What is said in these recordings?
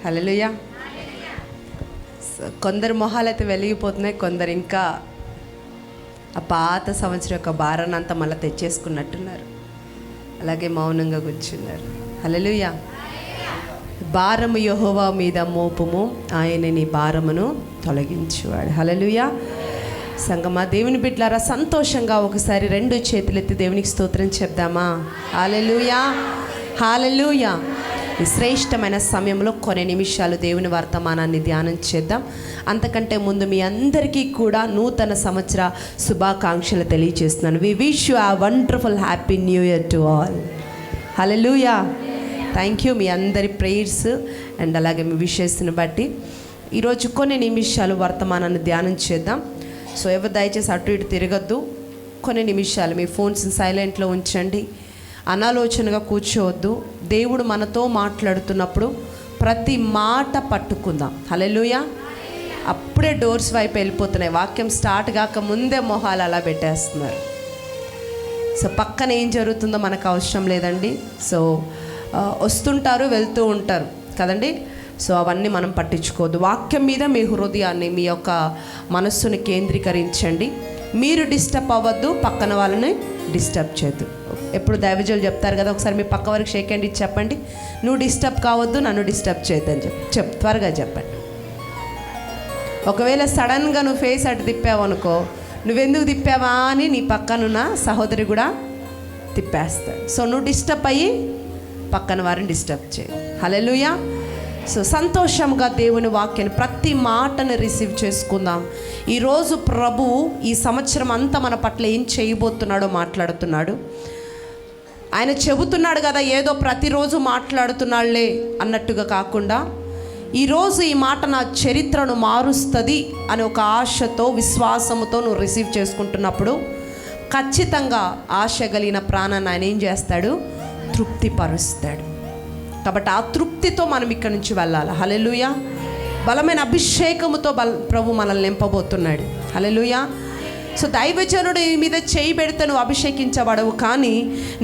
హల్లెలూయా. కొందరు మొహాలైతే వెలిగిపోతున్నాయి, కొందరు ఇంకా ఆ పాత సంవత్సరం యొక్క భారాన్ని అంతా మళ్ళీ తెచ్చేసుకున్నట్టున్నారు. అలాగే మౌనంగా కూర్చున్నారు. హల్లెలూయా. భారము యెహోవా మీద మోపుము, ఆయన నీ భారమును తొలగించువాడు. హల్లెలూయా. సంగమా, దేవుని బిడ్డలారా, సంతోషంగా ఒకసారి రెండు చేతులెత్తి దేవునికి స్తోత్రం చెప్దామా? హల్లెలూయా, హల్లెలూయా. ఈ శ్రేష్టమైన సమయంలో కొన్ని నిమిషాలు దేవుని వర్తమానాన్ని ధ్యానం చేద్దాం. అంతకంటే ముందు మీ అందరికీ కూడా నూతన సంవత్సర శుభాకాంక్షలు తెలియజేస్తున్నాను. We wish you a wonderful happy new year to all. Hallelujah. Thank you మీ అందరి ప్రేయర్స్ అండ్ అలాగే మీ విషెస్ని బట్టి. ఈరోజు కొన్ని నిమిషాలు వర్తమానాన్ని ధ్యానం చేద్దాం. సో ఎవరు దయచేసి అటు ఇటు తిరగద్దు. కొన్ని నిమిషాలు మీ ఫోన్స్ సైలెంట్లో ఉంచండి. అనాలోచనగా కూర్చోవద్దు. దేవుడు మనతో మాట్లాడుతున్నప్పుడు ప్రతి మాట పట్టుకుందాం. హల్లెలూయా. అప్పుడే డోర్స్ వైపు వెళ్ళిపోతున్నాయి. వాక్యం స్టార్ట్ కాక ముందే మొహాలు అలా పెట్టేస్తున్నారు. సో పక్కన ఏం జరుగుతుందో మనకు అవసరం లేదండి. సో వస్తుంటారు, వెళ్తూ ఉంటారు కదండి. సో అవన్నీ మనం పట్టించుకోవద్దు. వాక్యం మీద మీ హృదయాన్ని, మీ యొక్క మనస్సుని కేంద్రీకరించండి. మీరు డిస్టర్బ్ అవ్వద్దు, పక్కన వాళ్ళని డిస్టర్బ్ చేయద్దు. ఎప్పుడు దైవజనులు చెప్తారు కదా, ఒకసారి మీ పక్క వరకు షేక్ హ్యాండ్ ఇచ్చి చెప్పండి, నువ్వు డిస్టర్బ్ కావద్దు, నన్ను డిస్టర్బ్ చేయొద్దని త్వరగా చెప్పండి. ఒకవేళ సడన్గా నువ్వు ఫేస్ అటు తిప్పావు అనుకో, నువ్వెందుకు తిప్పావా అని నీ పక్కనున్న సహోదరి కూడా తిప్పేస్తాడు. సో నువ్వు డిస్టర్బ్ అయ్యి పక్కన వారిని డిస్టర్బ్ చేయి. హల్లెలూయా. సో సంతోషంగా దేవుని వాక్యాన్ని ప్రతి మాటను రిసీవ్ చేసుకుందాం. ఈరోజు ప్రభువు ఈ సంవత్సరం అంతా మన పట్ల ఏం చేయబోతున్నాడో మాట్లాడుతున్నాడు. ఆయన చెబుతున్నాడు కదా, ఏదో ప్రతిరోజు మాట్లాడుతున్నాడులే అన్నట్టుగా కాకుండా, ఈరోజు ఈ మాట నా చరిత్రను మారుస్తుంది అని ఒక ఆశతో, విశ్వాసముతో నువ్వు రిసీవ్ చేసుకుంటున్నప్పుడు ఖచ్చితంగా ఆశ కలిగిన ప్రాణాన్ని ఆయన ఏం చేస్తాడు? తృప్తిపరుస్తాడు. కాబట్టి ఆ తృప్తితో మనం ఇక్కడి నుంచి వెళ్ళాలి. హల్లెలూయా. బలమైన అభిషేకముతో ప్రభు మనల్ని నింపబోతున్నాడు. హల్లెలూయా. సో దైవజనుడు మీద చేయి పెడితే నువ్వు అభిషేకించబడవు, కానీ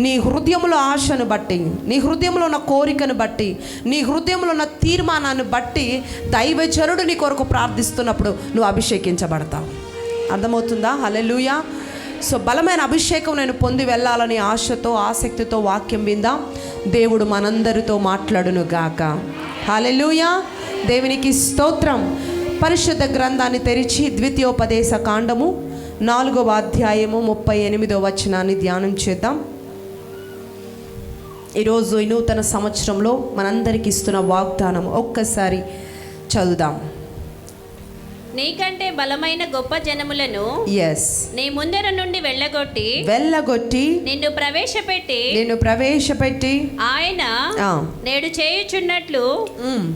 నీ హృదయంలో ఆశను బట్టి, నీ హృదయంలో ఉన్న కోరికను బట్టి, నీ హృదయంలో ఉన్న తీర్మానాన్ని బట్టి దైవజనుడు నీ కొరకు ప్రార్థిస్తున్నప్పుడు నువ్వు అభిషేకించబడతావు. అర్థమవుతుందా? హల్లెలూయా. సో బలమైన అభిషేకం నేను పొంది వెళ్ళాలని ఆశతో, ఆసక్తితో వాక్యం విందాం. దేవుడు మనందరితో మాట్లాడును గాక. హల్లెలూయా. దేవునికి స్తోత్రం. పరిశుద్ధ గ్రంథాన్ని తెరిచి ద్వితీయోపదేశ కాండము 4వ అధ్యాయము 38వ వచనాన్ని ధ్యానం చేద్దాం. ఈరోజు ఈ నూతన సంవత్సరంలో మనందరికి ఇస్తున్న వాగ్దానం ఒక్కసారి చదువుదాం. నీకంటే బలమైన గొప్ప జనములను నీ ముందర నుండి వెళ్ళగొట్టి నిన్ను ప్రవేశపెట్టి ఆయన నేడు చేయుచున్నట్లు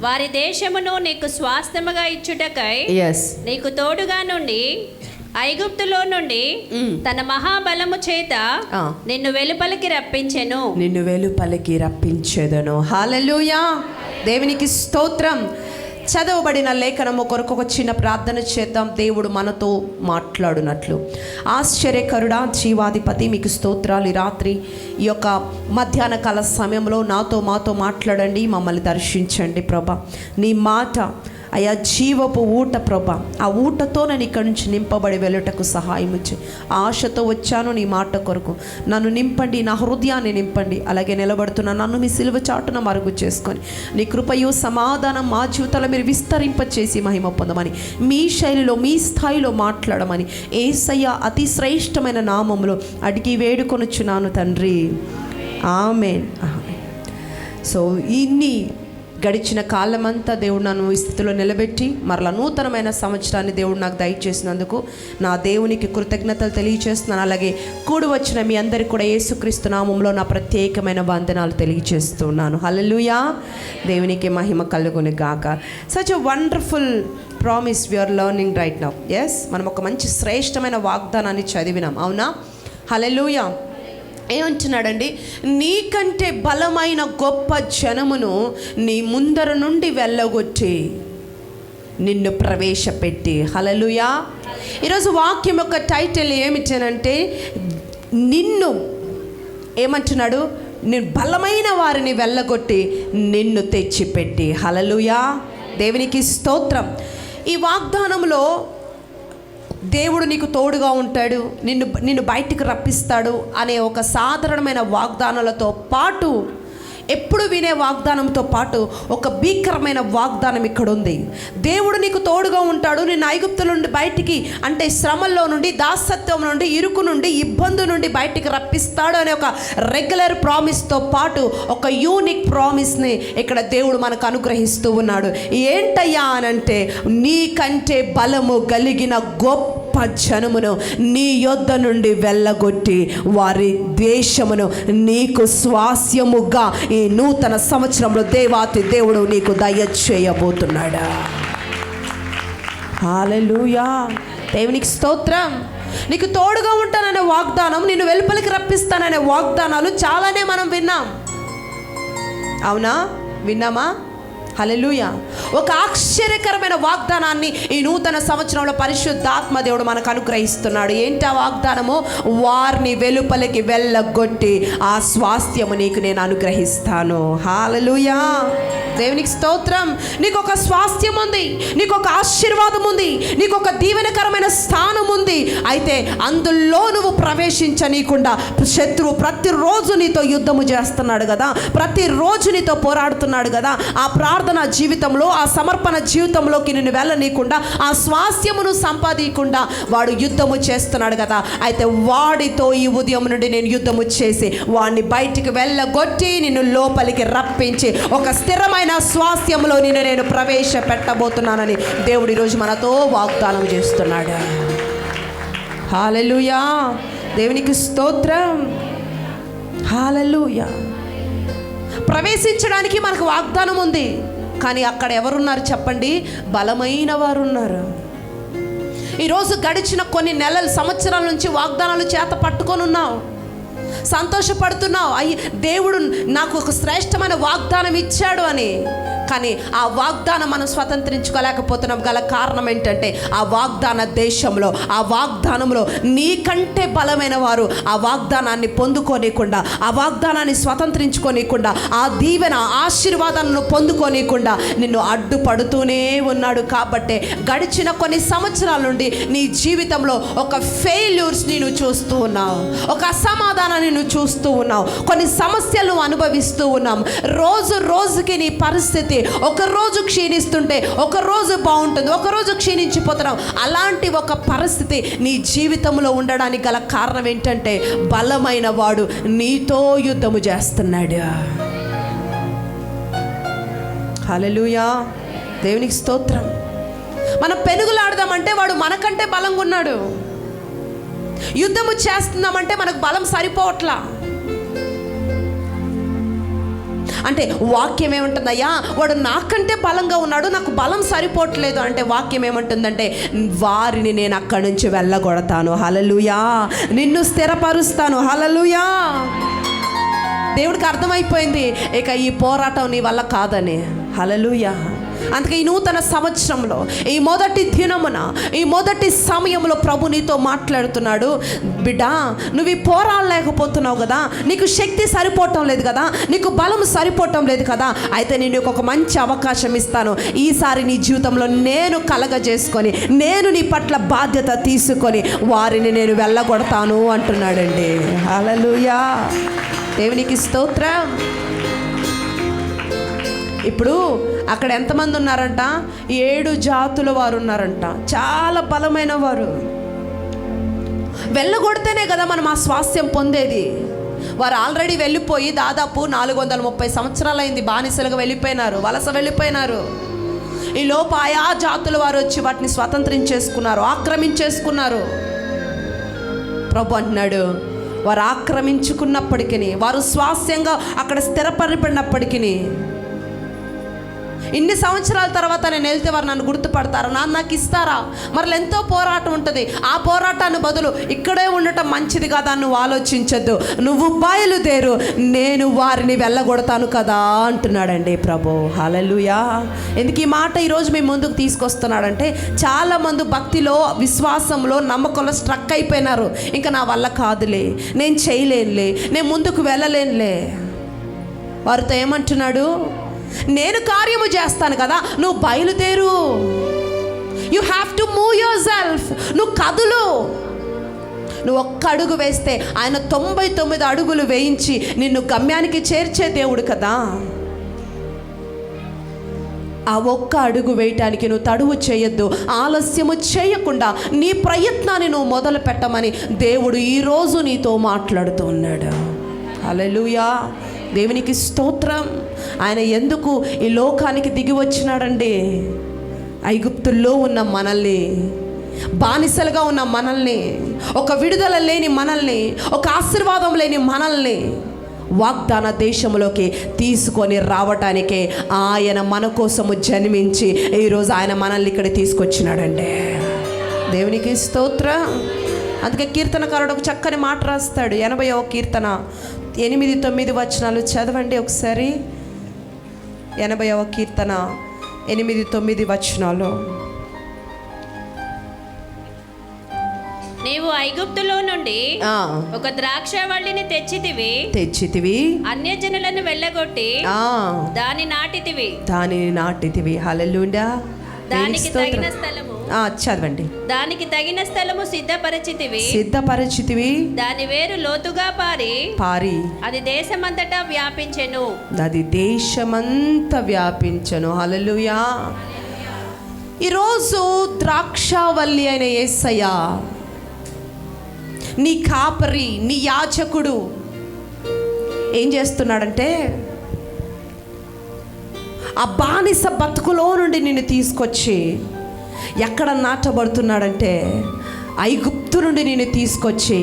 వారి దేశమును నీకు స్వాస్థ్యముగా ఇచ్చుటకై నీకు తోడుగా నుండి ఐగుప్తులో నుండి తన మహాబలము చేత నిన్ను వెలుపలికి రప్పించెదను. హల్లెలూయా. దేవునికి స్తోత్రం. చదవబడిన లేఖనము కొరకు ఒక చిన్న ప్రార్థన చేద్దాం. దేవుడు మనతో మాట్లాడునట్లు. ఆశ్చర్యకరుడా, జీవాధిపతి, మీకు స్తోత్రాలు. ఈ రాత్రి ఈ యొక్క మధ్యాహ్న కాల సమయంలో మాతో మాట్లాడండి, మమ్మల్ని దర్శించండి ప్రభా. నీ మాట అయా జీవపు ఊట ప్రభా, ఆ ఊటతో నేను ఇక్కడి నుంచి నింపబడి వెళ్ళటకు సహాయం ఇచ్చి, ఆశతో వచ్చాను నీ మాట కొరకు. నన్ను నింపండి, నా హృదయాన్ని నింపండి. అలాగే నిలబడుతున్న నన్ను మీ సిలువ చాటున మరుగు చేసుకొని నీ కృపయు సమాధానం మా జీవితాల్లో మీరు విస్తరింపచేసి మహిమ పొందమని, మీ శైలిలో, మీ స్థాయిలో మాట్లాడమని యేసయ్య అతి శ్రేష్టమైన నామములో అడిగి వేడుకొనుచున్నాను తండ్రి. ఆమేన్. సో ఇన్ని గడిచిన కాలమంతా దేవుడు నన్ను ఈ స్థితిలో నిలబెట్టి మరలా నూతనమైన సంవత్సరాన్ని దేవుడు నాకు దయచేసినందుకు నా దేవునికి కృతజ్ఞతలు తెలియజేస్తున్నాను. అలాగే కూడి వచ్చిన మీ అందరికీ కూడా యేసుక్రీస్తు నామంలో నా ప్రత్యేకమైన వందనాలు తెలియజేస్తున్నాను. హల్లెలూయా. దేవునికి మహిమ కలుగును గాక. Such a wonderful promise we are learning right now. మనం ఒక మంచి శ్రేష్టమైన వాగ్దానాన్ని చదివినాం, అవునా? హల్లెలూయా. ఏమంటున్నాడండి? నీకంటే బలమైన గొప్ప జనమును నీ ముందర నుండి వెళ్ళగొట్టి నిన్ను ప్రవేశపెట్టి. హల్లెలూయా. ఈరోజు వాక్యం యొక్క టైటిల్ ఏమిటనంటే, నిన్ను ఏమంటున్నాడు? నేను బలమైన వారిని వెళ్ళగొట్టి నిన్ను తెచ్చిపెట్టి. హల్లెలూయా, దేవునికి స్తోత్రం. ఈ వాగ్దానంలో దేవుడు నీకు తోడుగా ఉంటాడు, నిన్ను బయటికి రప్పిస్తాడు అనే ఒక సాధారణమైన వాగ్దానాలతో పాటు, ఎప్పుడు వినే వాగ్దానంతో పాటు ఒక భీకరమైన వాగ్దానం ఇక్కడ ఉంది. దేవుడు నీకు తోడుగా ఉంటాడు, నిన్ను ఐగుప్తు నుండి బయటికి, అంటే శ్రమల్లో నుండి, దాసత్వం నుండి, ఇరుకు నుండి, ఇబ్బంది నుండి బయటికి రప్పిస్తాడు అనే ఒక రెగ్యులర్ ప్రామిస్తో పాటు ఒక యూనిక్ ప్రామిస్ని ఇక్కడ దేవుడు మనకు అనుగ్రహిస్తూ ఉన్నాడు. ఏంటయ్యా అనంటే, నీకంటే బలము కలిగిన గొప్ప జనమును నీ యొద్ద నుండి వెళ్ళగొట్టి వారి దేశమును నీకు స్వాస్యముగా ఈ నూతన సంవత్సరంలో దేవాతి దేవుడు నీకు దయచేయబోతున్నాడా. హల్లెలూయా, దేవునికి స్తోత్రం. నీకు తోడుగా ఉంటాననే వాగ్దానం, నిన్ను వెలుపలికి రప్పిస్తాననే వాగ్దానాలు చాలానే మనం విన్నాం. అవునా, విన్నామా? హల్లెలూయా. ఒక ఆశ్చర్యకరమైన వాగ్దానాన్ని ఈ నూతన సంవత్సరంలో పరిశుద్ధాత్మ దేవుడు మనకు అనుగ్రహిస్తున్నాడు. ఏంటి ఆ వాగ్దానము? వారిని వెలుపలికి వెళ్ళగొట్టి ఆ స్వాస్థ్యము నీకు నేను అనుగ్రహిస్తాను. హల్లెలూయా, దేవునికి స్తోత్రం. నీకు ఒక స్వాస్థ్యం ఉంది, నీకు ఒక ఆశీర్వాదం ఉంది, నీకు ఒక దీవెనకరమైన స్థానం ఉంది. అయితే అందులో నువ్వు ప్రవేశించనీయకుండా శత్రువు ప్రతిరోజు నీతో యుద్ధము చేస్తున్నాడు కదా, ప్రతిరోజు నీతో పోరాడుతున్నాడు కదా. ఆ ప్రార్థన జీవితంలో, ఆ సమర్పణ జీవితంలోకి నిన్ను వెళ్ళనీయకుండా, ఆ స్వాస్థ్యమును సంపాదించకుండా వాడు యుద్ధము చేస్తున్నాడు కదా. అయితే వాడితో ఈ ఉదయం నుండి నేను యుద్ధము చేసి వాడిని బయటికి వెళ్ళగొట్టి నిన్ను లోపలికి రప్పించి ఒక స్థిరమైన స్వాస్థ్యంలో నేను ప్రవేశపెట్టబోతున్నానని దేవుడు ఈరోజు మనతో వాగ్దానం చేస్తున్నాడు. హల్లెలూయా, దేవునికి స్తోత్రం. హల్లెలూయా. ప్రవేశించడానికి మనకు వాగ్దానం ఉంది, కానీ అక్కడ ఎవరున్నారు చెప్పండి? బలమైన వారు ఉన్నారు. ఈరోజు గడిచిన కొన్ని నెలలు, సంవత్సరాల నుంచి వాగ్దానాలు చేత పట్టుకొని ఉన్నావు, సంతోషపడుతున్నావు, అయ్యి దేవుడు నాకు ఒక శ్రేష్టమైన వాగ్దానం ఇచ్చాడు అని. కానీ ఆ వాగ్దానం మనం స్వతంత్రించుకోలేకపోతున్నాం. గల కారణం ఏంటంటే, ఆ వాగ్దాన దేశంలో, ఆ వాగ్దానంలో నీకంటే బలమైన వారు ఆ వాగ్దానాన్ని పొందుకోనీయకుండా, ఆ వాగ్దానాన్ని స్వతంత్రించుకోనీయకుండా, ఆ దీవెన ఆశీర్వాదాలను పొందుకోనీయకుండా నిన్ను అడ్డుపడుతూనే ఉన్నాడు. కాబట్టి గడిచిన కొన్ని సంవత్సరాల నుండి నీ జీవితంలో ఒక ఫెయిల్యూర్స్ నువ్వు చూస్తూ ఉన్నావు, ఒక అసమాధానాన్ని నువ్వు చూస్తూ ఉన్నావు, కొన్ని సమస్యలు అనుభవిస్తూ ఉన్నాం. రోజు రోజుకి నీ పరిస్థితి ఒకరోజు క్షీణిస్తుంటే ఒకరోజు బాగుంటుంది, ఒకరోజు క్షీణించిపోతున్నాం. అలాంటి ఒక పరిస్థితి నీ జీవితంలో ఉండడానికి గల కారణం ఏంటంటే, బలమైన వాడు నీతో యుద్ధము చేస్తున్నాడు. హల్లెలూయా, దేవునికి స్తోత్రం. మనం పెనుగులాడదామంటే వాడు మనకంటే బలంగా ఉన్నాడు. యుద్ధము చేస్తున్నామంటే మనకు బలం సరిపోవట్లా. అంటే వాక్యం ఏమంటుందయ్యా, వాడు నాకంటే బలంగా ఉన్నాడు, నాకు బలం సరిపోవట్లేదు అంటే వాక్యం ఏమంటుందంటే, వారిని నేను అక్కడి నుంచి వెళ్ళగొడతాను. హల్లెలూయా, నిన్ను స్థిరపరుస్తాను. హల్లెలూయా. దేవుడికి అర్థమైపోయింది ఇక ఈ పోరాటం నీ వల్ల కాదని. హల్లెలూయా. అందుకే ఈ నూతన సంవత్సరంలో, ఈ మొదటి దినమున, ఈ మొదటి సమయంలో ప్రభు నీతో మాట్లాడుతున్నాడు. బిడ్డ, నువ్వు ఈ పోరాడలేకపోతున్నావు కదా, నీకు శక్తి సరిపోవటం లేదు కదా, నీకు బలం సరిపోవటం లేదు కదా, అయితే నేను ఒక మంచి అవకాశం ఇస్తాను. ఈసారి నీ జీవితంలో నేను కలగజేసుకొని, నేను నీ పట్ల బాధ్యత తీసుకొని వారిని నేను వెళ్ళగొడతాను అంటున్నాడండి. హల్లెలూయా, దేవునికి స్తోత్రం. ఇప్పుడు అక్కడ ఎంతమంది ఉన్నారంట? 7 జాతుల వారు ఉన్నారంట, చాలా బలమైన వారు. వెళ్ళగొడితేనే కదా మనం ఆ స్వాస్థ్యం పొందేది. వారు ఆల్రెడీ వెళ్ళిపోయి దాదాపు 430 సంవత్సరాలైంది, బానిసలుగా వెళ్ళిపోయినారు, వలస వెళ్ళిపోయినారు. ఈ లోపు ఆయా జాతుల వారు వచ్చి వాటిని స్వతంత్రించేసుకున్నారు, ఆక్రమించేసుకున్నారు. ప్రభు అంటున్నాడు, వారు ఆక్రమించుకున్నప్పటికీ, వారు స్వాస్థ్యంగా అక్కడ స్థిరపడినప్పటికీ, ఇన్ని సంవత్సరాల తర్వాత నేను వెళ్తే వారు నన్ను గుర్తుపడతారా, నాకు ఇస్తారా? మరి ఎంతో పోరాటం ఉంటుంది. ఆ పోరాటాన్ని బదులు ఇక్కడే ఉండటం మంచిది కదా నువ్వు ఆలోచించద్దు, నువ్వు బయలుదేరు, నేను వారిని వెళ్ళగొడతాను కదా అంటున్నాడండి ప్రభు. హల్లెలూయా. ఎందుకు ఈ మాట ఈరోజు మీ ముందుకు తీసుకొస్తున్నాడంటే, చాలామంది భక్తిలో, విశ్వాసంలో, నమ్మకంలో స్ట్రక్ అయిపోయినారు. ఇంకా నా వల్ల కాదులే, నేను చేయలేనులే, నేను ముందుకు వెళ్ళలేనులే. వారితో ఏమంటున్నాడు? నేను కార్యము చేస్తాను కదా, నువ్వు బయలుదేరు. You have to move your self. నువ్వు కదులు. నువ్వు ఒక్క అడుగు వేస్తే ఆయన 99 అడుగులు వేయించి నిన్ను గమ్యానికి చేర్చే దేవుడు కదా. ఆ ఒక్క అడుగు వేయటానికి నువ్వు తడువు చేయొద్దు, ఆలస్యము చేయకుండా నీ ప్రయత్నాన్ని నువ్వు మొదలు పెట్టమని దేవుడు ఈరోజు నీతో మాట్లాడుతూ ఉన్నాడు. హల్లెలూయా, దేవునికి స్తోత్రం. ఆయన ఎందుకు ఈ లోకానికి దిగి వచ్చినాడండి? ఐగుప్తుల్లో ఉన్న మనల్ని, బానిసలుగా ఉన్న మనల్ని, ఒక విడుదల లేని మనల్ని, ఒక ఆశీర్వాదం లేని మనల్ని వాగ్దాన దేశంలోకి తీసుకొని రావటానికే ఆయన మన కోసము జన్మించి ఈరోజు ఆయన మనల్ని ఇక్కడ తీసుకొచ్చినాడండి. దేవునికి స్తోత్రం. అందుకే కీర్తనకారుడు ఒక చక్కని మాట రాస్తాడు. 80వ కీర్తన 8-9 వచనాలు చదవండి ఒకసారి. 80వ కీర్తన 8-9 వచనాలు. నీవు ఐగుప్తులో నుండి ఒక ద్రాక్షవల్లిని తెచ్చితివి, అన్యజనులను వెళ్ళగొట్టి దానిని నాటితివి. హల్లెలూయా. దానికి తగిన స్థలము చదవండి. దానికి తగిన స్థలము సిద్ధపరచితివి. దాని వేరు లోతుగా పారి అది దేశమంతటా వ్యాపించెను. హల్లెలూయా. ఈరోజు ద్రాక్షావల్లి అయిన యేసయ్య, నీ కాపరి, నీ యాజకుడు ఏం చేస్తున్నాడంటే ఆ బానిస బతుకులో నుండి నిన్ను తీసుకొచ్చి ఎక్కడ నాటబడుతున్నాడంటే ఐగుప్తు నుండి నిన్ను తీసుకొచ్చి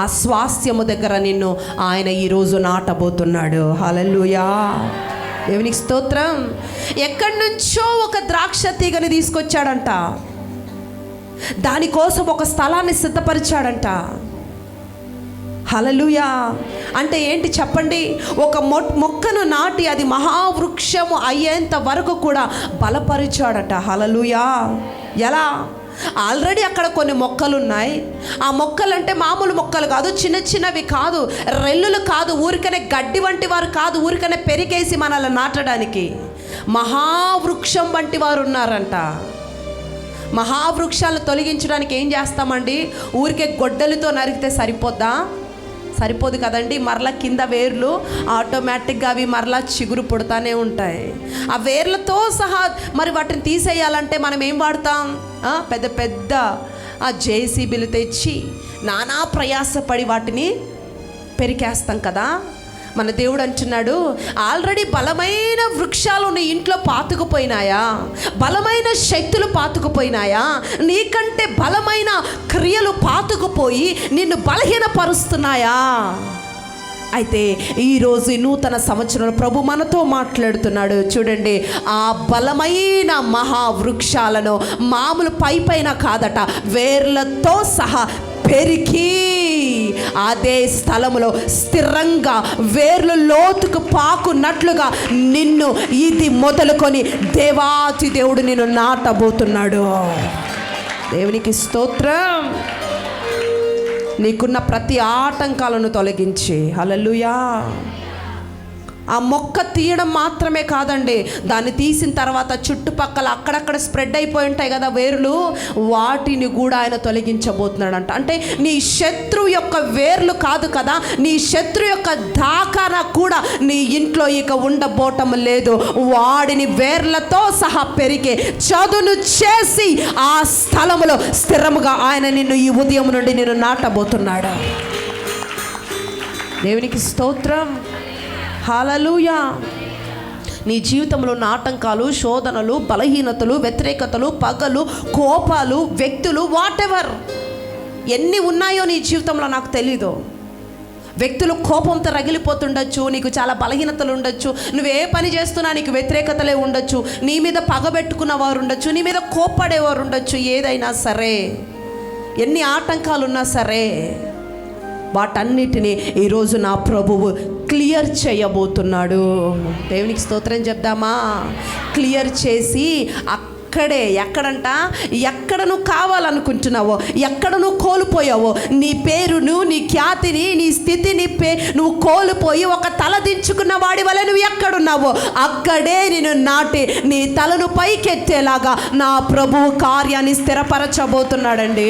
ఆ స్వాస్థ్యము దగ్గర నిన్ను ఆయన ఈరోజు నాటబోతున్నాడు. హల్లెలూయా, దేవునికి స్తోత్రం. ఎక్కడి నుంచో ఒక ద్రాక్ష తీగని తీసుకొచ్చాడంట, దానికోసం ఒక స్థలాన్ని సిద్ధపరిచాడంట. హల్లెలూయా. అంటే ఏంటి చెప్పండి? ఒక మొక్కను నాటి అది మహావృక్షము అయ్యేంత వరకు కూడా బలపరిచాడట. హల్లెలూయా. ఎలా? ఆల్రెడీ అక్కడ కొన్ని మొక్కలు ఉన్నాయి. ఆ మొక్కలు అంటే మామూలు మొక్కలు కాదు, చిన్న చిన్నవి కాదు, రెల్లులు కాదు, ఊరికనే గడ్డి వంటి వారు కాదు, ఊరికనే పెరిగేసి మనల్ని నాటడానికి మహావృక్షం వంటి వారు ఉన్నారంట. మహావృక్షాలను తొలగించడానికి ఏం చేస్తామండి? ఊరికే గొడ్డలితో నరికితే సరిపోదు కదండి. మరలా కింద వేర్లు ఆటోమేటిక్గా అవి మరలా చిగురు పుడతానే ఉంటాయి. ఆ వేర్లతో సహా మరి వాటిని తీసేయాలంటే మనం ఏం వాడతాం? పెద్ద పెద్ద జేసీబీలు తెచ్చి నానా ప్రయాసపడి వాటిని పెరికేస్తాం కదా. మన దేవుడు అంటున్నాడు, ఆల్రెడీ బలమైన వృక్షాలు నీ ఇంట్లో పాతుకుపోయినాయా? బలమైన శక్తులు పాతుకుపోయినాయా? నీకంటే బలమైన క్రియలు పాతుకుపోయి నిన్ను బలహీనపరుస్తున్నాయా? అయితే ఈరోజు నూతన సంవత్సరంలో ప్రభు మనతో మాట్లాడుతున్నాడు. చూడండి, ఆ బలమైన మహావృక్షాలను మామూలు పైన కాదట, వేర్లతో సహా పెరికి అదే స్థలములో స్థిరంగా వేర్లు లోతుకు పాకున్నట్లుగా నిన్ను ఇది మొదలుకొని దేవాతి దేవుడు నిన్ను నాటబోతున్నాడు. దేవునికి స్తోత్రం. నీకున్న ప్రతి ఆటంకాలను తొలగించి, హల్లెలూయా. ఆ మొక్క తీయడం మాత్రమే కాదండి, దాన్ని తీసిన తర్వాత చుట్టుపక్కల అక్కడక్కడ స్ప్రెడ్ అయిపోయి ఉంటాయి కదా వేర్లు, వాటిని కూడా ఆయన తొలగించబోతున్నాడంట. అంటే నీ శత్రువు యొక్క వేర్లు కాదు కదా, నీ శత్రువు యొక్క దాకాన కూడా నీ ఇంట్లో ఇక ఉండబోటం లేదు. వాడిని వేర్లతో సహా పెరిగే చదును చేసి ఆ స్థలములో స్థిరముగా ఆయన నిన్ను ఈ ఉదయం నుండి నిన్ను నాటబోతున్నాడు. దేవునికి స్తోత్రం. హల్లెలూయా. నీ జీవితంలో ఉన్న ఆటంకాలు, శోధనలు, బలహీనతలు, వ్యతిరేకతలు, పగలు, కోపాలు, వ్యక్తులు, వాటెవర్ ఎన్ని ఉన్నాయో నీ జీవితంలో నాకు తెలీదు. వ్యక్తులు కోపంతో రగిలిపోతుండొచ్చు, నీకు చాలా బలహీనతలు ఉండొచ్చు, నువ్వే పని చేస్తున్నా నీకు వ్యతిరేకతలే ఉండొచ్చు, నీ మీద పగబెట్టుకున్న వారు ఉండొచ్చు, నీ మీద కోప్పడేవారు ఉండొచ్చు. ఏదైనా సరే, ఎన్ని ఆటంకాలు ఉన్నా సరే, వాటన్నిటినీ ఈరోజు నా ప్రభువు క్లియర్ చేయబోతున్నాడు. దేవునికి స్తోత్రం చెప్దామా? క్లియర్ చేసి అక్కడే ఎక్కడంట, ఎక్కడ నువ్వు కావాలనుకుంటున్నావో, ఎక్కడ నువ్వు కోల్పోయావో, నీ పేరును, నీ ఖ్యాతిని, నీ స్థితిని నువ్వు కోల్పోయి ఒక తల దించుకున్న వాడి వల్ల నువ్వు ఎక్కడున్నావో అక్కడే నేను నాటి నీ తలను పైకెత్తేలాగా నా ప్రభువు కార్యాన్ని స్థిరపరచబోతున్నాడండి.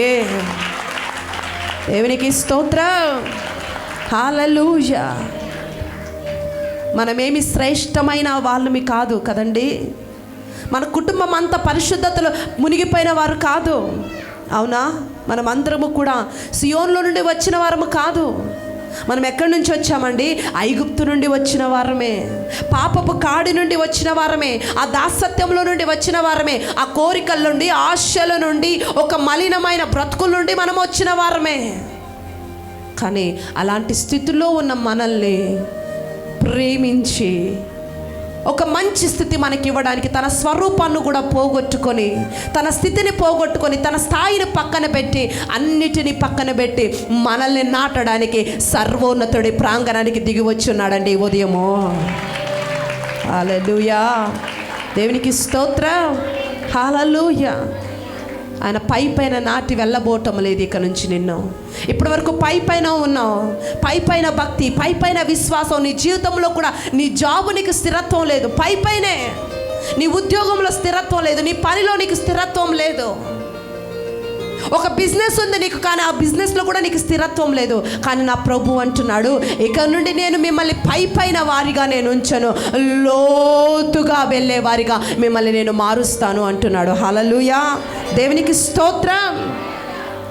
దేవునికి స్తోత్రం. హల్లెలూయా. మనమేమి శ్రేష్టమైన వాళ్ళమి కాదు కదండి. మన కుటుంబం అంతా పరిశుద్ధతలో మునిగిపోయిన వారు కాదు, అవునా? మనమందరము కూడా సియోన్లో నుండి వచ్చిన వారము కాదు. మనం ఎక్కడి నుంచి వచ్చామండి? ఐగుప్తు నుండి వచ్చిన వారమే, పాపపు కాడి నుండి వచ్చిన వారమే, ఆ దాసత్యంలో నుండి వచ్చిన వారమే, ఆ కోరికల నుండి, ఆశల నుండి, ఒక మలినమైన బ్రతుకుల నుండి మనం వచ్చిన వారమే. కానీ అలాంటి స్థితిలో ఉన్న మనల్ని ప్రేమించి ఒక మంచి స్థితి మనకి ఇవ్వడానికి తన స్వరూపాన్ని కూడా పోగొట్టుకొని, తన స్థితిని పోగొట్టుకొని, తన స్థాయిని పక్కన పెట్టి, అన్నిటినీ పక్కన పెట్టి మనల్ని నాటడానికి సర్వోన్నతుడి ప్రాంగణానికి దిగి వచ్చున్నాడండి ఈ ఉదయము. హల్లెలూయా. దేవునికి స్తోత్రం. హల్లెలూయా. ఆయన పైన నాటి వెళ్ళబోవటం లేదు ఇక నుంచి. నిన్ను ఇప్పటి వరకు పైన ఉన్నావు, పైన భక్తి, పైన విశ్వాసం. నీ జీవితంలో కూడా నీ జాబు నీకు స్థిరత్వం లేదు, పైనే. నీ ఉద్యోగంలో స్థిరత్వం లేదు, నీ పనిలో నీకు స్థిరత్వం లేదు. ఒక బిజినెస్ ఉంది నీకు, కానీ ఆ బిజినెస్లో కూడా నీకు స్థిరత్వం లేదు. కానీ నా ప్రభు అంటున్నాడు, ఇక నుండి నేను మిమ్మల్ని పైన వారిగా నేను ఉంచను, లోతుగా వెళ్ళే వారిగా మిమ్మల్ని నేను మారుస్తాను అంటున్నాడు. హల్లెలూయా. దేవునికి స్తోత్రం.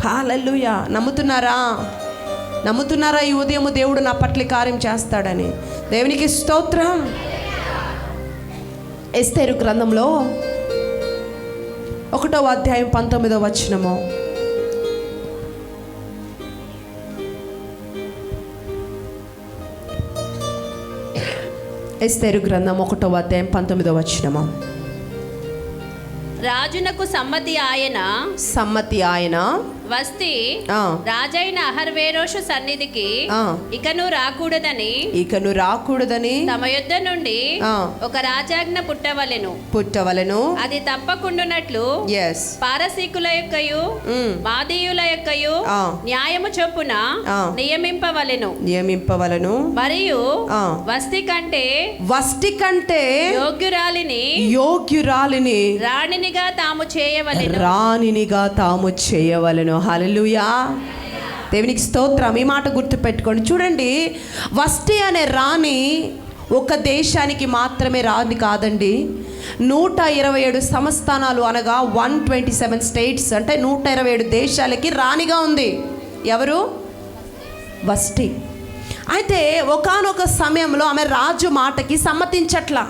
హల్లెలూయా. నమ్ముతున్నారా ఈ ఉదయం దేవుడు నా పట్ల కార్యం చేస్తాడని? దేవునికి స్తోత్రం. ఎస్తేరు గ్రంథంలో 1వ అధ్యాయం 19వ వచనము. ఎస్తేరు గ్రంథం 1వ అధ్యాయం 19వ వచనము. రాజునకు సమ్మతి ఆయన వస్తి రాజైన అహర్వేరోషు సన్నిధికి ఇకను రాకూడదని తమ యుద్ధ నుండి ఒక రాజాజ్ఞ పుట్టవలెను. అది తప్పకుండానట్లు పారసీకుల యొక్కయు మాదీయుల యొక్కయు న్యాయము చొప్పున నియమింపవలెను. మరియు వస్తి కంటే యోగ్యురాలిని రాణినిగా తాము చేయవలెను. హల్లెలూయా. దేవునికి స్తోత్రం. ఈ మాట గుర్తుపెట్టుకోండి. చూడండి, వస్తి అనే రాణి ఒక దేశానికి మాత్రమే రాణి కాదండి, 127 సంస్థానాలు అనగా 127 స్టేట్స్, అంటే 127 దేశాలకి రాణిగా ఉంది. ఎవరు? వస్తి. అయితే ఒకానొక సమయంలో ఆమె రాజు మాటకి సమ్మతించట్లా.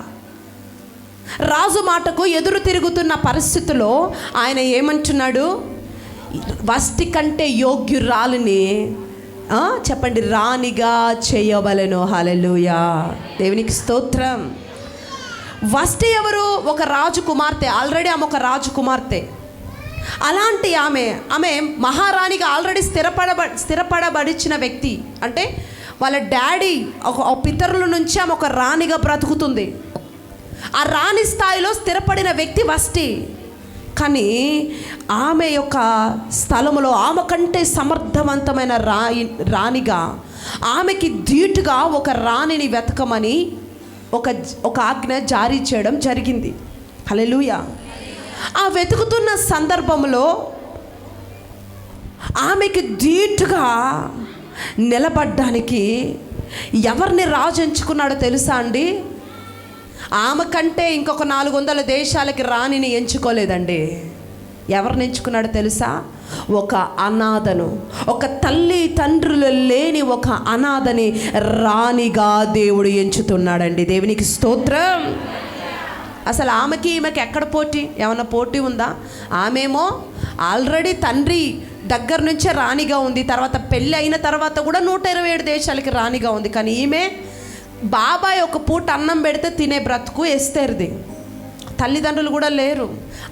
రాజు మాటకు ఎదురు తిరుగుతున్న పరిస్థితిలో ఆయన ఏమంటున్నాడు? వస్తి కంటే యోగ్యురాలిని చెప్పండి రాణిగా చేయవలెను. హల్లెలూయా. దేవునికి స్తోత్రం. వస్తి ఎవరు? ఒక రాజకుమార్తె. ఆల్రెడీ ఆమె ఒక రాజకుమార్తె. అలాంటి ఆమె మహారాణిగా ఆల్రెడీ స్థిరపడబడిచిన వ్యక్తి. అంటే వాళ్ళ డాడీ ఒక పితరుల నుంచి ఆమె ఒక రాణిగా బ్రతుకుతుంది. ఆ రాణి స్థాయిలో స్థిరపడిన వ్యక్తి వస్తి. కానీ ఆమె యొక్క స్థలములో ఆమె కంటే సమర్థవంతమైన రాణిగా, ఆమెకి ధీటుగా ఒక రాణిని వెతకమని ఒక ఆజ్ఞ జారీ చేయడం జరిగింది. హల్లెలూయా. ఆ వెతుకుతున్న సందర్భంలో ఆమెకి ధీటుగా నిలబడ్డానికి ఎవరిని రాజు ఎంచుకున్నాడో తెలుసా అండి? ఆమె కంటే ఇంకొక 400 దేశాలకి రాణిని ఎంచుకోలేదండి. ఎవరిని ఎంచుకున్నాడో తెలుసా? ఒక అనాథను, ఒక తల్లి తండ్రులు లేని ఒక అనాథని రాణిగా దేవుడు ఎంచుతున్నాడండి. దేవునికి స్తోత్రం. అసలు ఆమెకి ఈమెకి ఎక్కడ పోటీ? ఏమన్నా పోటీ ఉందా? ఆమెమో ఆల్రెడీ తండ్రి దగ్గర నుంచే రాణిగా ఉంది, తర్వాత పెళ్ళి అయిన తర్వాత కూడా 127 దేశాలకి రాణిగా ఉంది. కానీ ఈమె బాబాయ్ ఒక పూట అన్నం పెడితే తినే బ్రతుకు ఎస్తేరుది. తల్లిదండ్రులు కూడా లేరు,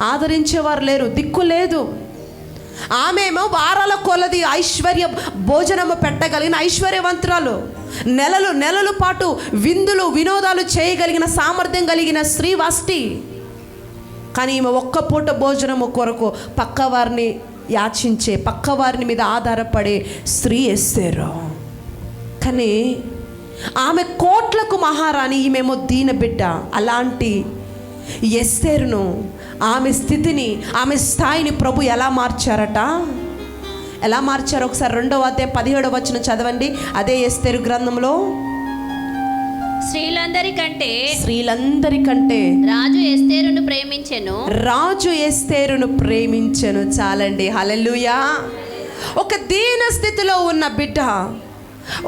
ఆదరించేవారు లేరు, దిక్కు లేదు. ఆమెమో వారాల కొలది ఐశ్వర్య భోజనము పెట్టగలిగిన ఐశ్వర్యవంతురాలు, నెలలు పాటు విందులు వినోదాలు చేయగలిగిన సామర్థ్యం కలిగిన స్త్రీ వస్తి. కానీ ఈమె ఒక్క పూట భోజనము కొరకు పక్కవారిని యాచించే, పక్కవారిని మీద ఆధారపడే స్త్రీ ఎస్తేరు. కానీ ఆమె కోట్లకు మహారాణి, ఈమెమో దీన బిడ్డ. అలాంటి ఎస్తేరును, ఆమె స్థితిని, ఆమె స్థాయిని ప్రభు ఎలా మార్చారట? ఎలా మార్చారు? ఒకసారి 2వ అధ్యాయం 17వ వచనం చదవండి. అదే ఎస్తేరు గ్రంథంలో. స్త్రీలందరికంటే రాజు ఎస్తేరును ప్రేమించెను. చాలండి, హల్లెలూయా. ఒక దీన స్థితిలో ఉన్న బిడ్డ,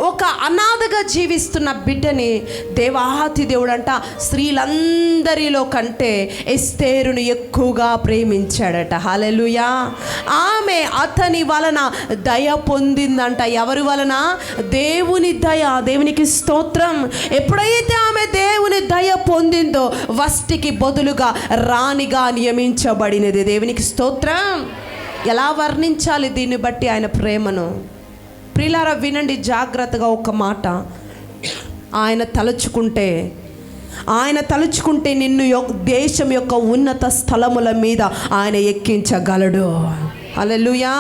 ఒక అనాథగా జీవిస్తున్న బిడ్డని దేవాతి దేవుడంట స్త్రీలందరిలో కంటే ఎస్తేరును ఎక్కువగా ప్రేమించాడట. హల్లెలూయా. ఆమె అతని వలన దయ పొందిందంట. ఎవరి వలన? దేవుని దయ. దేవునికి స్తోత్రం. ఎప్పుడైతే ఆమె దేవుని దయ పొందిందో వష్టికి బదులుగా రాణిగా నియమించబడినది. దేవునికి స్తోత్రం. ఎలా వర్ణించాలి దీన్ని బట్టి ఆయన ప్రేమను? ప్రియులారా, వినండి జాగ్రత్తగా ఒక మాట. ఆయన తలుచుకుంటే నిన్ను దేశం యొక్క ఉన్నత స్థలముల మీద ఆయన ఎక్కించగలడు. హల్లెలూయా.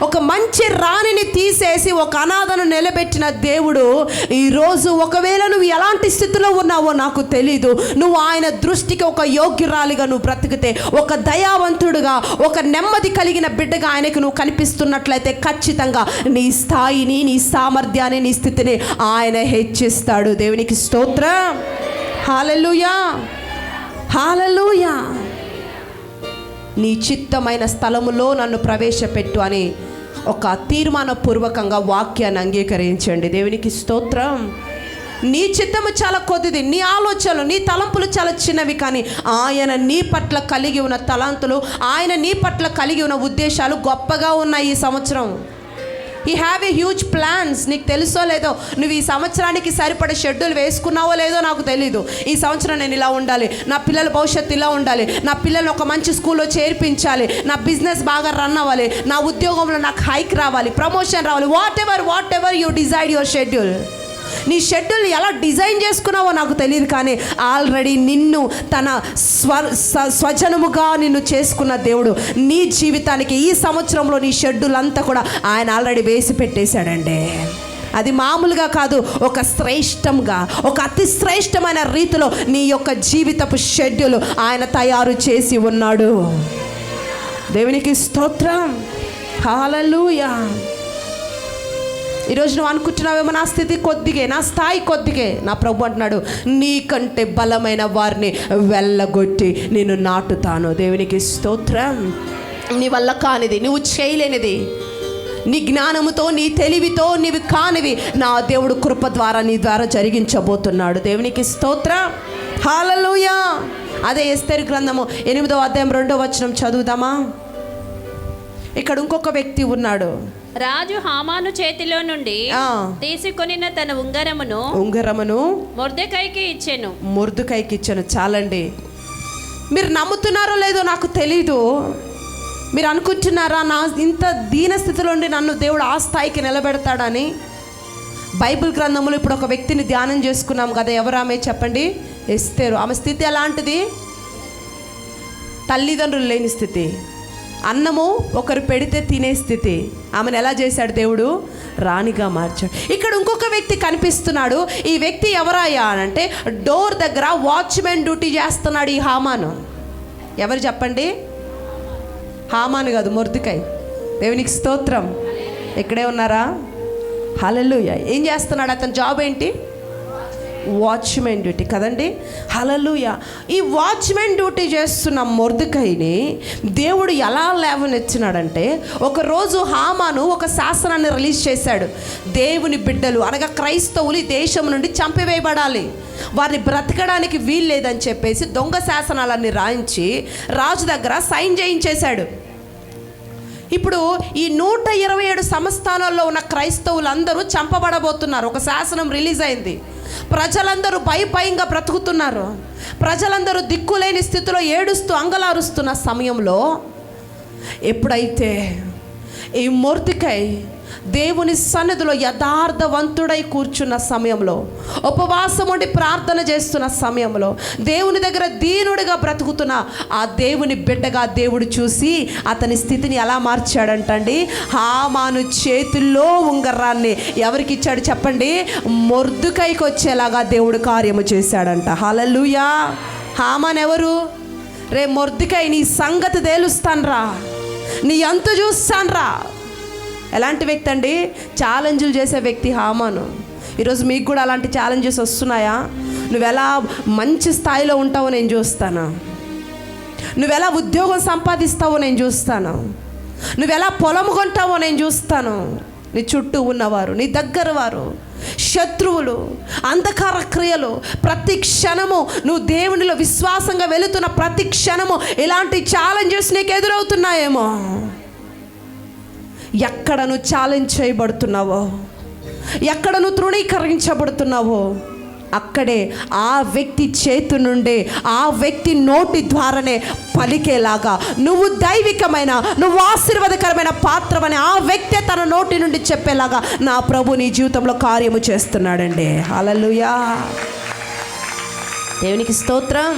ఒక మంచి రాణిని తీసేసి ఒక అనాథను నిలబెట్టిన దేవుడు ఈరోజు, ఒకవేళ నువ్వు ఎలాంటి స్థితిలో ఉన్నావో నాకు తెలీదు, నువ్వు ఆయన దృష్టికి ఒక యోగ్యురాలిగా నువ్వు బ్రతికితే, ఒక దయావంతుడుగా, ఒక నెమ్మది కలిగిన బిడ్డగా ఆయనకు నువ్వు కనిపిస్తున్నట్లయితే ఖచ్చితంగా నీ స్థాయిని, నీ సామర్థ్యాన్ని, నీ స్థితిని ఆయన హెచ్చిస్తాడు. దేవునికి స్తోత్రం. హల్లెలూయా, హల్లెలూయా. నీ చిత్తమైన స్థలములో నన్ను ప్రవేశపెట్టు అని ఒక తీర్మానపూర్వకంగా వాక్యాన్ని అంగీకరించండి. దేవునికి స్తోత్రం. నీ చిత్తము చాలా కొద్దిది, నీ ఆలోచనలు, నీ తలంపులు చాలా చిన్నవి, కానీ ఆయన నీ పట్ల కలిగి ఉన్న తలంతులు, ఆయన నీ పట్ల కలిగి ఉన్న ఉద్దేశాలు గొప్పగా ఉన్నాయి. ఈ సంవత్సరం he have a huge plans. నీకు తెలుసో లేదో, నువ్వు ఈ సంవత్సరానికి సరిపడే షెడ్యూల్ వేసుకున్నావో లేదో నాకు తెలీదు. ఈ సంవత్సరం నేను ఇలా ఉండాలి, నా పిల్లల భవిష్యత్తు ఇలా ఉండాలి, నా పిల్లల్ని ఒక మంచి స్కూల్లో చేర్పించాలి, నా బిజినెస్ బాగా రన్ అవ్వాలి, నా ఉద్యోగంలో నాకు హైక్ రావాలి, ప్రమోషన్ రావాలి. What ever you desired your schedule. నీ షెడ్యూల్ ఎలా డిజైన్ చేసుకున్నావో నాకు తెలియదు, కానీ ఆల్రెడీ నిన్ను తన స్వజనముగా నిన్ను చేసుకున్న దేవుడు నీ జీవితానికి ఈ సంవత్సరంలో నీ షెడ్యూల్ అంతా కూడా ఆయన ఆల్రెడీ వేసి పెట్టేశాడండి. అది మామూలుగా కాదు, ఒక శ్రేష్టంగా, ఒక అతి శ్రేష్టమైన రీతిలో నీ యొక్క జీవితపు షెడ్యూల్ ఆయన తయారు చేసి ఉన్నాడు. దేవునికి స్తోత్రం. హల్లెలూయా. ఈరోజు నువ్వు అనుకుంటున్నావేమో, నా స్థితి కొద్దిగే, నా స్థాయి కొద్దిగే. నా ప్రభు అంటున్నాడు, నీకంటే బలమైన వారిని వెళ్ళగొట్టి నేను నాటుతాను. దేవునికి స్తోత్రం. నీ వల్ల కానిది, నువ్వు చేయలేనిది, నీ జ్ఞానముతో, నీ తెలివితో నీవి కానివి నా దేవుడు కృప ద్వారా నీ ద్వారా జరిగించబోతున్నాడు. దేవునికి స్తోత్రం. హల్లెలూయా. అదే ఎస్తేరు గ్రంథము 8వ అధ్యాయం 2వ వచనం చదువుదామా? ఇక్కడ ఇంకొక వ్యక్తి ఉన్నాడు. రాజు హామాను చేతిలో నుండి తీసుకొనిన తన ఉంగరమును మొర్దెకైకి ఇచ్చెను. చాలండి. మీరు నమ్ముతున్నారో లేదో నాకు తెలీదు. మీరు అనుకుంటున్నారా నా ఇంత దీన స్థితిలో ఉండి నన్ను దేవుడు ఆ స్థాయికి నిలబెడతాడని? బైబిల్ గ్రంథంలో ఇప్పుడు ఒక వ్యక్తిని ధ్యానం చేసుకున్నాం కదా. ఎవరు ఆమె చెప్పండి? ఎస్తేరు. ఆమె స్థితి ఎలాంటిది? తల్లిదండ్రులు లేని స్థితి, అన్నము ఒకరు పెడితే తినే స్థితి. ఆమెను ఎలా చేశాడు దేవుడు? రాణిగా మార్చాడు. ఇక్కడ ఇంకొక వ్యక్తి కనిపిస్తున్నాడు. ఈ వ్యక్తి ఎవరయ్యా అంటే, డోర్ దగ్గర వాచ్మెన్ డ్యూటీ చేస్తున్నాడు ఈ హామాను. ఎవరు చెప్పండి? హామాను కాదు, మొర్దెకై. దేవునికి స్తోత్రం. ఇక్కడే ఉన్నారా? హల్లెలూయా. ఏం చేస్తున్నాడు అతని జాబ్ ఏంటి? వాచ్మెన్ డ్యూటీ కదండి. హల్లెలూయా. ఈ వాచ్మెన్ డ్యూటీ చేస్తున్న మొర్దెకైని దేవుడు ఎలా లేవనెత్తినాడంటే, ఒకరోజు హామాను ఒక శాసనాన్ని రిలీజ్ చేశాడు. దేవుని బిడ్డలు అనగా క్రైస్తవులు ఈ దేశం నుండి చంపివేయబడాలి, వారిని బ్రతకడానికి వీల్లేదని చెప్పేసి దొంగ శాసనాలన్నీ రాయించి రాజు దగ్గర సైన్ చేయించేశాడు. ఇప్పుడు ఈ 127 సంస్థానాల్లో ఉన్న క్రైస్తవులందరూ చంపబడబోతున్నారు. ఒక శాసనం రిలీజ్ అయింది. ప్రజలందరూ భయంగా బ్రతుకుతున్నారు. ప్రజలందరూ దిక్కులేని స్థితిలో ఏడుస్తూ అంగలారుస్తున్న సమయంలో ఎప్పుడైతే ఈ మొర్దెకై దేవుని సన్నిధిలో యథార్థవంతుడై కూర్చున్న సమయంలో, ఉపవాసం ఉండి ప్రార్థన చేస్తున్న సమయంలో, దేవుని దగ్గర దీనుడిగా బ్రతుకుతున్న ఆ దేవుని బిడ్డగా దేవుడు చూసి అతని స్థితిని ఎలా మార్చాడంటండి, హామాను చేతుల్లో ఉంగరాన్ని ఎవరికి ఇచ్చాడు చెప్పండి? మొర్దుకైకి వచ్చేలాగా దేవుడు కార్యము చేశాడంట. హల్లెలూయా. హామాన్ ఎవరు? రే మొర్దుకై, నీ సంగతి తేలుస్తాన్రా, నీ అంతు చూస్తాన్రా. ఎలాంటి వ్యక్తి అండి? ఛాలెంజ్లు చేసే వ్యక్తి హామాను. ఈరోజు మీకు కూడా అలాంటి ఛాలెంజెస్ వస్తున్నాయా? నువ్వెలా మంచి స్థాయిలో ఉంటావో నేను చూస్తాను, నువ్వెలా ఉద్యోగం సంపాదిస్తావో నేను చూస్తాను, నువ్వెలా పొలం కొంటావో నేను చూస్తాను. నీ చుట్టూ ఉన్నవారు, నీ దగ్గర వారు, శత్రువులు, అంధకార క్రియలు, ప్రతి క్షణము నువ్వు దేవునిలో విశ్వాసంగా వెళుతున్న ప్రతి క్షణము ఇలాంటి ఛాలెంజెస్ నీకు ఎదురవుతున్నాయేమో. ఎక్కడ నువ్వు ఛాలెంజ్ చేయబడుతున్నావో, ఎక్కడ నువ్వు తృణీకరించబడుతున్నావో, అక్కడే ఆ వ్యక్తి చేతి నుండి, ఆ వ్యక్తి నోటి ద్వారానే పలికేలాగా నువ్వు దైవికమైన, నువ్వు ఆశీర్వాదకరమైన పాత్రమని ఆ వ్యక్తే తన నోటి నుండి చెప్పేలాగా నా ప్రభు నీ జీవితంలో కార్యము చేస్తున్నాడండి. హల్లెలూయా. దేవునికి స్తోత్రం.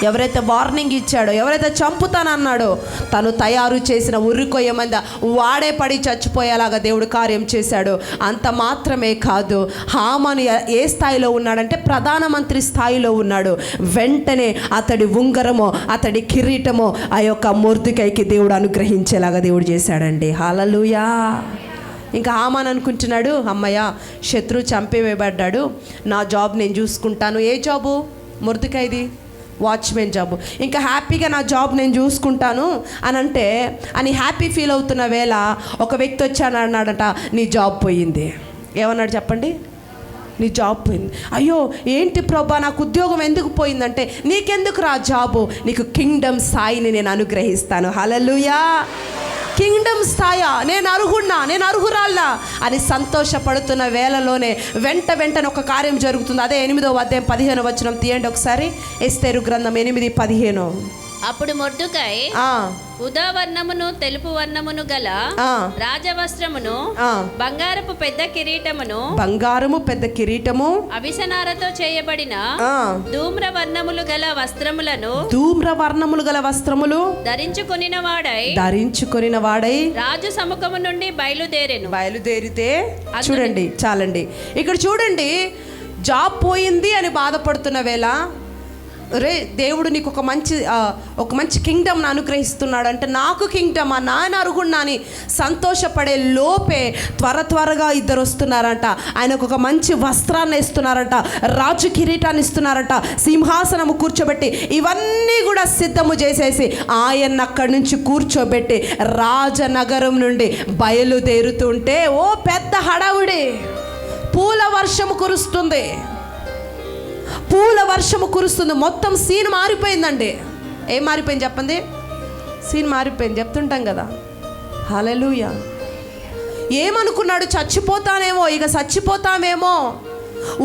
ఎవరైతే వార్నింగ్ ఇచ్చాడో, ఎవరైతే చంపుతానన్నాడో, తను తయారు చేసిన ఉర్రుకొయ్య మంద వాడే పడి చచ్చిపోయేలాగా దేవుడు కార్యం చేశాడు. అంత మాత్రమే కాదు, హామాను ఏ స్థాయిలో ఉన్నాడంటే ప్రధానమంత్రి స్థాయిలో ఉన్నాడు. వెంటనే అతడి ఉంగరము, అతడి కిరీటము ఆ యొక్క మొర్దుకైకి దేవుడు అనుగ్రహించేలాగా దేవుడు చేశాడండి. హల్లెలూయా. ఇంకా హామాన్ అనుకుంటున్నాడు, అమ్మయ్య శత్రువు చంపేయబడ్డాడు, నా జాబ్ నేను చూసుకుంటాను. ఏ జాబు? మొర్దుకైది వాచ్మెన్ జాబు. ఇంకా హ్యాపీగా నా జాబ్ నేను చూసుకుంటాను అని హ్యాపీ ఫీల్ అవుతున్న వేళ ఒక వ్యక్తి వచ్చాను అన్నాడట, నీ జాబ్ పోయింది. ఏమన్నాడు చెప్పండి? నీ జాబ్ పోయింది. అయ్యో ఏంటి ప్రభా, నాకు ఉద్యోగం ఎందుకు పోయిందంటే, నీకెందుకు రా జాబు, నీకు కింగ్డమ్ స్థాయిని నేను అనుగ్రహిస్తాను. హల్లెలూయా. కింగ్డమ్ స్థాయా, నేను అర్హున్నా, నేను అర్హురాల్లా అని సంతోషపడుతున్న వేళలోనే వెంటనే ఒక కార్యం జరుగుతుంది. అదే 8వ అధ్యాయం 15వ వచనం తీయండి ఒకసారి. ఎస్తేరు గ్రంథం 8:15. అప్పుడు మొర్దుకై ఉదా వర్ణమును తెలుపు వర్ణమును గల రాజవస్త్రమును, బంగారపు పెద్ద కిరీటము, అవిసనారతో చేయబడిన ధూమ్ర వర్ణములు గల వస్త్రములు ధరించుకొనిన వాడై రాజు సముఖము నుండి బయలుదేరితే చూడండి, చాలండి. ఇక్కడ చూడండి, జాబ్ పోయింది అని బాధపడుతున్న వేళ, రే దేవుడు నీకు ఒక మంచి కింగ్డమ్ని అనుగ్రహిస్తున్నాడు అంటే, నాకు కింగ్డమా, నాయన అర్హున్నా అని సంతోషపడే లోపే త్వరగా ఇద్దరు వస్తున్నారంట. ఆయనకు ఒక మంచి వస్త్రాన్ని ఇస్తున్నారంట, రాజు కిరీటాన్ని ఇస్తున్నారంట, సింహాసనము కూర్చోబెట్టి ఇవన్నీ కూడా సిద్ధము చేసేసి ఆయన అక్కడి నుంచి కూర్చోబెట్టి రాజనగరం నుండి బయలుదేరుతుంటే ఓ పెద్ద హడావుడి, పూల వర్షము కురుస్తుంది. మొత్తం సీన్ మారిపోయిందండి. ఏం మారిపోయింది చెప్పండి? సీన్ మారిపోయింది. చెప్తుంటాం కదా. హల్లెలూయా. ఏమనుకున్నాడు? చచ్చిపోతామేమో.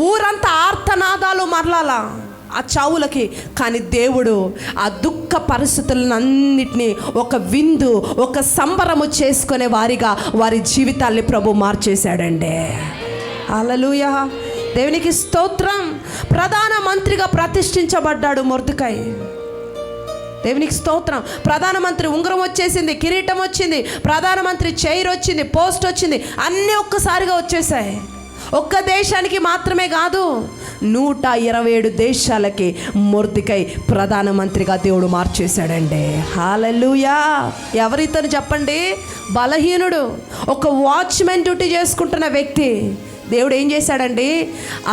ఊరంతా ఆర్తనాదాలు మరలాలా ఆ చావులకి. కానీ దేవుడు ఆ దుఃఖ పరిస్థితులన్నిటినీ ఒక విందు, ఒక సంబరము చేసుకునే వారిగా వారి జీవితాల్ని ప్రభు మార్చేశాడండి. హల్లెలూయా. దేవునికి స్తోత్రం. ప్రధాన మంత్రిగా ప్రతిష్ఠించబడ్డాడు మొర్దుకై. దేవునికి స్తోత్రం. ప్రధానమంత్రి ఉంగరం వచ్చేసింది, కిరీటం వచ్చింది, ప్రధానమంత్రి చైర్ వచ్చింది, పోస్ట్ వచ్చింది, అన్నీ ఒక్కసారిగా వచ్చేసాయి. ఒక్క దేశానికి మాత్రమే కాదు, 127 దేశాలకి మొర్దుకై ప్రధానమంత్రిగా దేవుడు మార్చేశాడండి. హల్లెలూయా. ఎవరితను చెప్పండి? బలహీనుడు, ఒక వాచ్మెన్ డ్యూటీ చేసుకుంటున్న వ్యక్తి. దేవుడు ఏం చేశాడండి?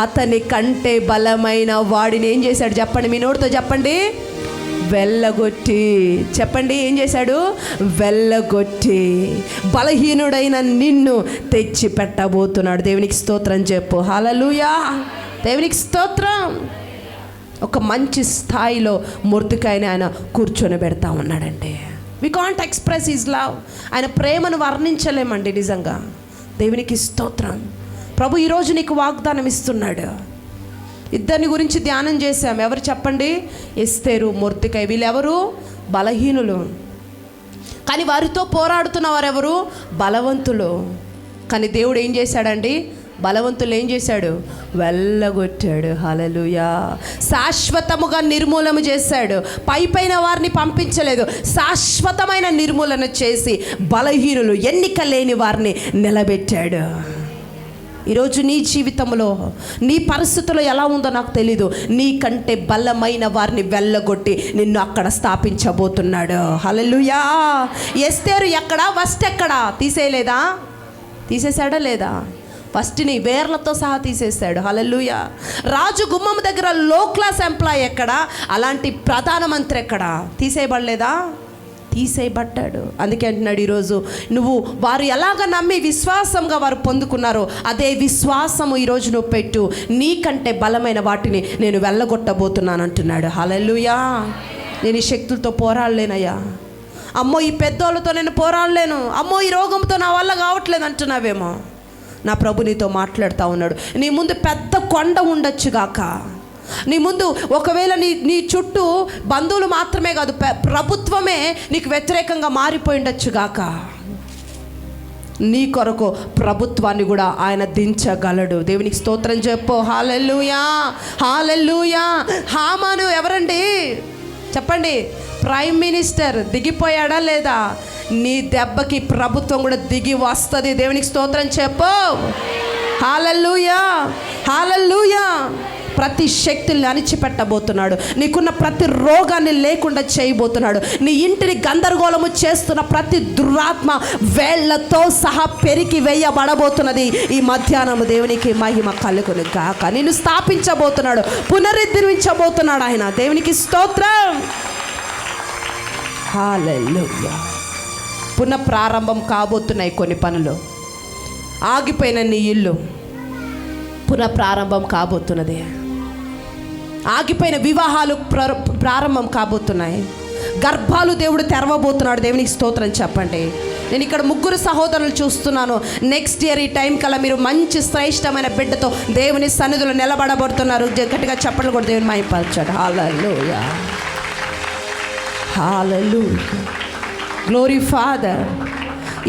అతని కంటే బలమైన వాడిని ఏం చేశాడు చెప్పండి? మీ నోటితో చెప్పండి. వెళ్ళగొట్టి. చెప్పండి, ఏం చేశాడు? వెళ్ళగొట్టి బలహీనుడైన నిన్ను తెచ్చి పెట్టబోతున్నాడు. దేవునికి స్తోత్రం చెప్పు. హల్లెలూయా. దేవునికి స్తోత్రం. ఒక మంచి స్థాయిలో మొర్దుకైని ఆయన కూర్చొని పెడతా ఉన్నాడండి. We can't express his love. ఆయన ప్రేమను వర్ణించలేమండి నిజంగా. దేవునికి స్తోత్రం. ప్రభు ఈరోజు నీకు వాగ్దానం ఇస్తున్నాడు. ఇద్దరిని గురించి ధ్యానం చేశాం. ఎవరు చెప్పండి? ఎస్తేరు, మొర్దుకై. వీళ్ళెవరు? బలహీనులు. కానీ వారితో పోరాడుతున్న వారెవరు? బలవంతులు. కానీ దేవుడు ఏం చేశాడండి? బలవంతులు ఏం చేశాడు? వెళ్ళగొట్టాడు. హల్లెలూయా. శాశ్వతముగా నిర్మూలన చేశాడు. పైన వారిని పంపించలేదు, శాశ్వతమైన నిర్మూలన చేసి బలహీనులు, ఎన్నిక లేని వారిని నిలబెట్టాడు. ఈరోజు నీ జీవితంలో నీ పరిస్థితులు ఎలా ఉందో నాకు తెలీదు, నీకంటే బలమైన వారిని వెళ్ళగొట్టి నిన్ను అక్కడ స్థాపించబోతున్నాడు. హల్లెలూయా. ఎస్తేరు ఎక్కడ? ఫస్ట్ ఎక్కడ? తీసేయలేదా? తీసేశాడా లేదా? ఫస్ట్ని వేర్లతో సహా తీసేశాడు. హల్లెలూయా. రాజు గుమ్మం దగ్గర లో క్లాస్ ఎంప్లాయ్ ఎక్కడ? అలాంటి ప్రధానమంత్రి ఎక్కడ? తీసేయబడలేదా? తీసేయబడ్డాడు. అందుకే అంటున్నాడు, ఈరోజు నువ్వు వారు ఎలాగ నమ్మి విశ్వాసంగా వారు పొందుకున్నారో అదే విశ్వాసము ఈరోజు నువ్వు పెట్టు. నీకంటే బలమైన వాటిని నేను వెళ్ళగొట్టబోతున్నాను అంటున్నాడు. హల్లెలూయా. నేను ఈ శక్తులతో పోరాడలేనయ్యా, అమ్మో ఈ పెద్దోళ్ళతో నేను పోరాడలేను, అమ్మో ఈ రోగంతో నా వల్ల కావట్లేదు అంటున్నావేమో. నా ప్రభు నీతో మాట్లాడుతూ ఉన్నాడు. నీ ముందు పెద్ద కొండ ఉండొచ్చు గాక, నీ ముందు ఒకవేళ నీ చుట్టూ బంధువులు మాత్రమే కాదు, ప్రభుత్వమే నీకు వ్యతిరేకంగా మారిపోయి ఉండొచ్చు గాక, నీ కొరకు ప్రభుత్వాన్ని కూడా ఆయన దించగలడు. దేవునికి స్తోత్రం చెప్పు. హల్లెలూయా. హల్లెలూయా. హామాను ఎవరండి చెప్పండి? Prime minister. దిగిపోయాడా లేదా? నీ దెబ్బకి ప్రభుత్వం కూడా దిగి వస్తుంది. దేవునికి స్తోత్రం చెప్పు. హల్లెలూయా. హల్లెలూయా. ప్రతి శక్తుల్ని అణిచిపెట్టబోతున్నాడు. నీకున్న ప్రతి రోగాన్ని లేకుండా చేయబోతున్నాడు. నీ ఇంటిని గందరగోళము చేస్తున్న ప్రతి దురాత్మ వేళ్లతో సహా పెరికి వేయబడబోతున్నది. ఈ మధ్యాహ్నం దేవునికి మహిమ కలుగును గాక. నిన్ను స్థాపించబోతున్నాడు, పునరుద్ధరించబోతున్నాడు ఆయన. దేవునికి స్తోత్రం. హల్లెలూయా. పునః ప్రారంభం కాబోతున్నాయి కొన్ని పనులు. ఆగిపోయిన నీ ఇల్లు పునః ప్రారంభం కాబోతున్నది. ఆగిపోయిన వివాహాలు ప్రారంభం కాబోతున్నాయి. గర్భాలు దేవుడు తెరవబోతున్నాడు. దేవునికి స్తోత్రం చెప్పండి. నేను ఇక్కడ 3 సహోదరులు చూస్తున్నాను. నెక్స్ట్ ఇయర్ ఈ టైం కల్లా మీరు మంచి శ్రేష్టమైన బిడ్డతో దేవుని సన్నిధిలో నిలబడబడుతున్నారు. గట్టిగా చెప్పండి కూడా దేవుని మహిమపరచండి. హల్లెలూయా. హల్లెలూయా. Glory father.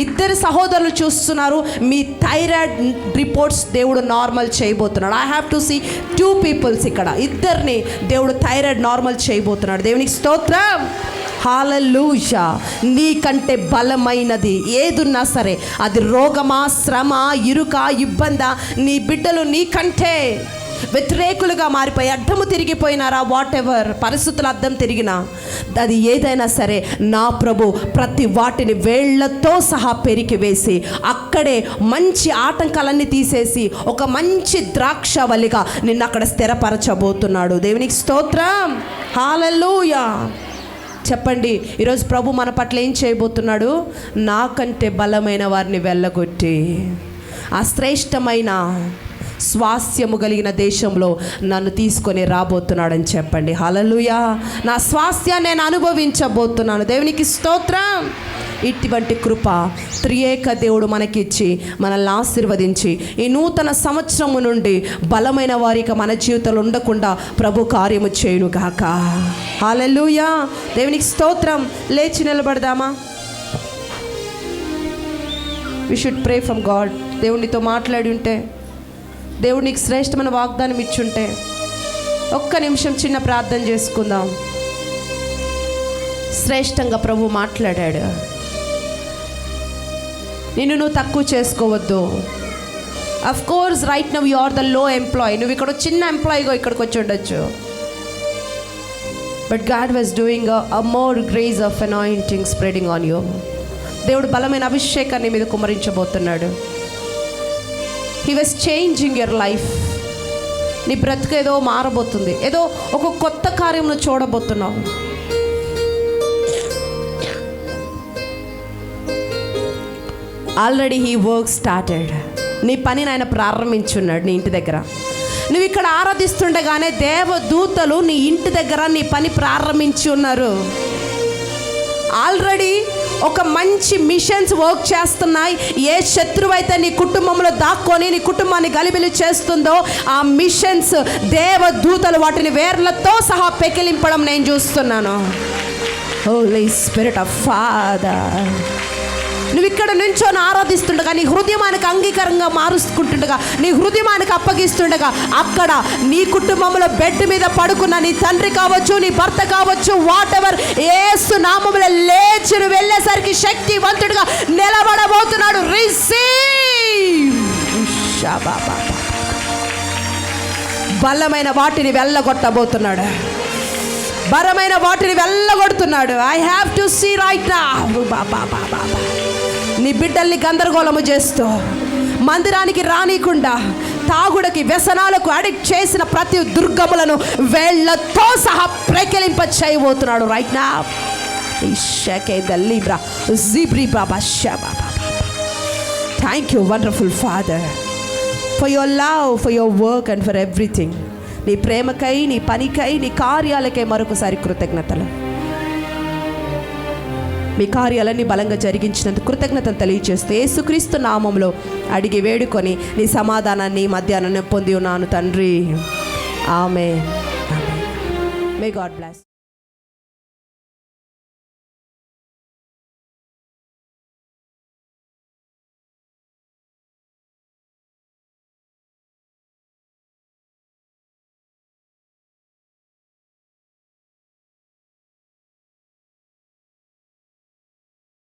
2 సహోదరులు చూస్తున్నారు. మీ థైరాయిడ్ రిపోర్ట్స్ దేవుడు నార్మల్ చేయబోతున్నాడు. I have to see 2 peoples. ఇక్కడ 2 దేవుడు థైరాయిడ్ నార్మల్ చేయబోతున్నాడు. దేవునికి స్తోత్రం. హల్లెలూయా. నీకంటే బలమైనది ఏదున్నా సరే, అది రోగమా, శ్రమ, ఇరుక, ఇబ్బందా, నీ బిడ్డలు నీకంటే వ్యతిరేకులుగా మారిపోయి అడ్డము తిరిగిపోయినారా, వాట్ ఎవర్ పరిస్థితులు అడ్డం తిరిగినా, అది ఏదైనా సరే నా ప్రభు ప్రతి వాటిని వేళ్లతో సహా పెరికి వేసి అక్కడే మంచి ఆటంకాలన్నీ తీసేసి ఒక మంచి ద్రాక్షవల్లిగా నిన్ను అక్కడ స్థిరపరచబోతున్నాడు. దేవునికి స్తోత్రం. హల్లెలూయా. చెప్పండి, ఈరోజు ప్రభు మన పట్ల ఏం చేయబోతున్నాడు? నాకంటే బలమైన వారిని వెళ్ళగొట్టి ఆ శ్రేష్టమైన స్వాస్థ్యము కలిగిన దేశంలో నన్ను తీసుకొని రాబోతున్నాడని చెప్పండి. హల్లెలూయా. నా స్వాస్థ్యాన్ని నేను అనుభవించబోతున్నాను. దేవునికి స్తోత్రం. ఇటువంటి కృప త్రియేక దేవుడు మనకిచ్చి మనల్ని ఆశీర్వదించి ఈ నూతన సంవత్సరము నుండి బలమైన వారికి మన జీవితంలో ఉండకుండా ప్రభు కార్యము చేయును గాక. హల్లెలూయా. దేవునికి స్తోత్రం. లేచి నిలబడదామా? We should pray from God. దేవునితో మాట్లాడి ఉంటే, దేవుడు నీకు శ్రేష్టమైన వాగ్దానం ఇచ్చుంటే, ఒక్క నిమిషం చిన్న ప్రార్థన చేసుకుందాం. శ్రేష్టంగా ప్రభు మాట్లాడాడు. నిన్ను నువ్వు తక్కువ చేసుకోవద్దు. Of course right now you are the low employee. నువ్వు ఇక్కడ చిన్న ఎంప్లాయీగా ఇక్కడికి వచ్చి ఉండొచ్చు. But God was doing a more grace of anointing spreading on you. దేవుడు బలమైన అభిషేకాన్ని మీద కుమరించబోతున్నాడు. He was changing your life. నీ బ్రతుకు ఏదో మారబోతుంది. ఏదో ఒక కొత్త కార్యమును చూడబోతున్నావు. Already he work started. నీ పనిని ఆయన ప్రారంభించున్నాడు నీ ఇంటి దగ్గర. నువ్వు ఇక్కడ ఆరాధిస్తుండగానే దేవదూతలు నీ ఇంటి దగ్గర నీ పని ప్రారంభించి ఉన్నారు. ఆల్రెడీ ఒక మంచి మిషన్స్ వర్క్ చేస్తున్నాయి. ఏ శత్రువు అయితే నీ కుటుంబంలో దాక్కొని నీ కుటుంబాన్ని గలిబిలి చేస్తుందో ఆ మిషన్స్ దేవదూతలు వాటిని వేర్లతో సహా పెకిలింపడం నేను చూస్తున్నాను. హోలీ స్పిరిట్ ఆఫ్ ఫాదర్, నువ్వు ఇక్కడ నుంచొని ఆరాధిస్తుండగా, నీ హృదయానికి అంగీకారంగా మారుస్తుండగా, నీ హృదయానికి అప్పగిస్తుండగా, అక్కడ నీ కుటుంబంలో బెడ్ మీద పడుకున్న నీ తండ్రి కావచ్చు, నీ భర్త కావచ్చు, వాట్ ఎవర్, యేసు నామములో లేచి నువ్వు వెళ్ళేసరికి శక్తివంతుడిగా నిలబడబోతున్నాడు. రిసీవ్. బలమైన వాటిని వెళ్ళగొట్టబోతున్నాడు. బలమైన వాటిని వెళ్ళగొడుతున్నాడు. I have to see right నా. నీ బిడ్డల్ని గందరగోళము చేస్తూ, మందిరానికి రానికుండా, తాగుడికి, వ్యసనాలకు అడిక్ట్ చేసిన ప్రతి దుర్గములను వేళ్లతో సహా ప్రకిలింప చేయబోతున్నాడు రైట్ నా. Thank you wonderful father for your love, for your work and for everything. నీ ప్రేమకై, నీ పనికై, నీ కార్యాలకై మరొకసారి కృతజ్ఞతలు. మీ కార్యాలన్నీ బలంగా జరిగించినందుకు కృతజ్ఞతలు తెలియజేస్తూ యేసుక్రీస్తు నామంలో అడిగి వేడుకొని నీ సమాధానాన్ని మధ్యాహ్నం పొంది ఉన్నాను తండ్రి. ఆమేన్. May God bless.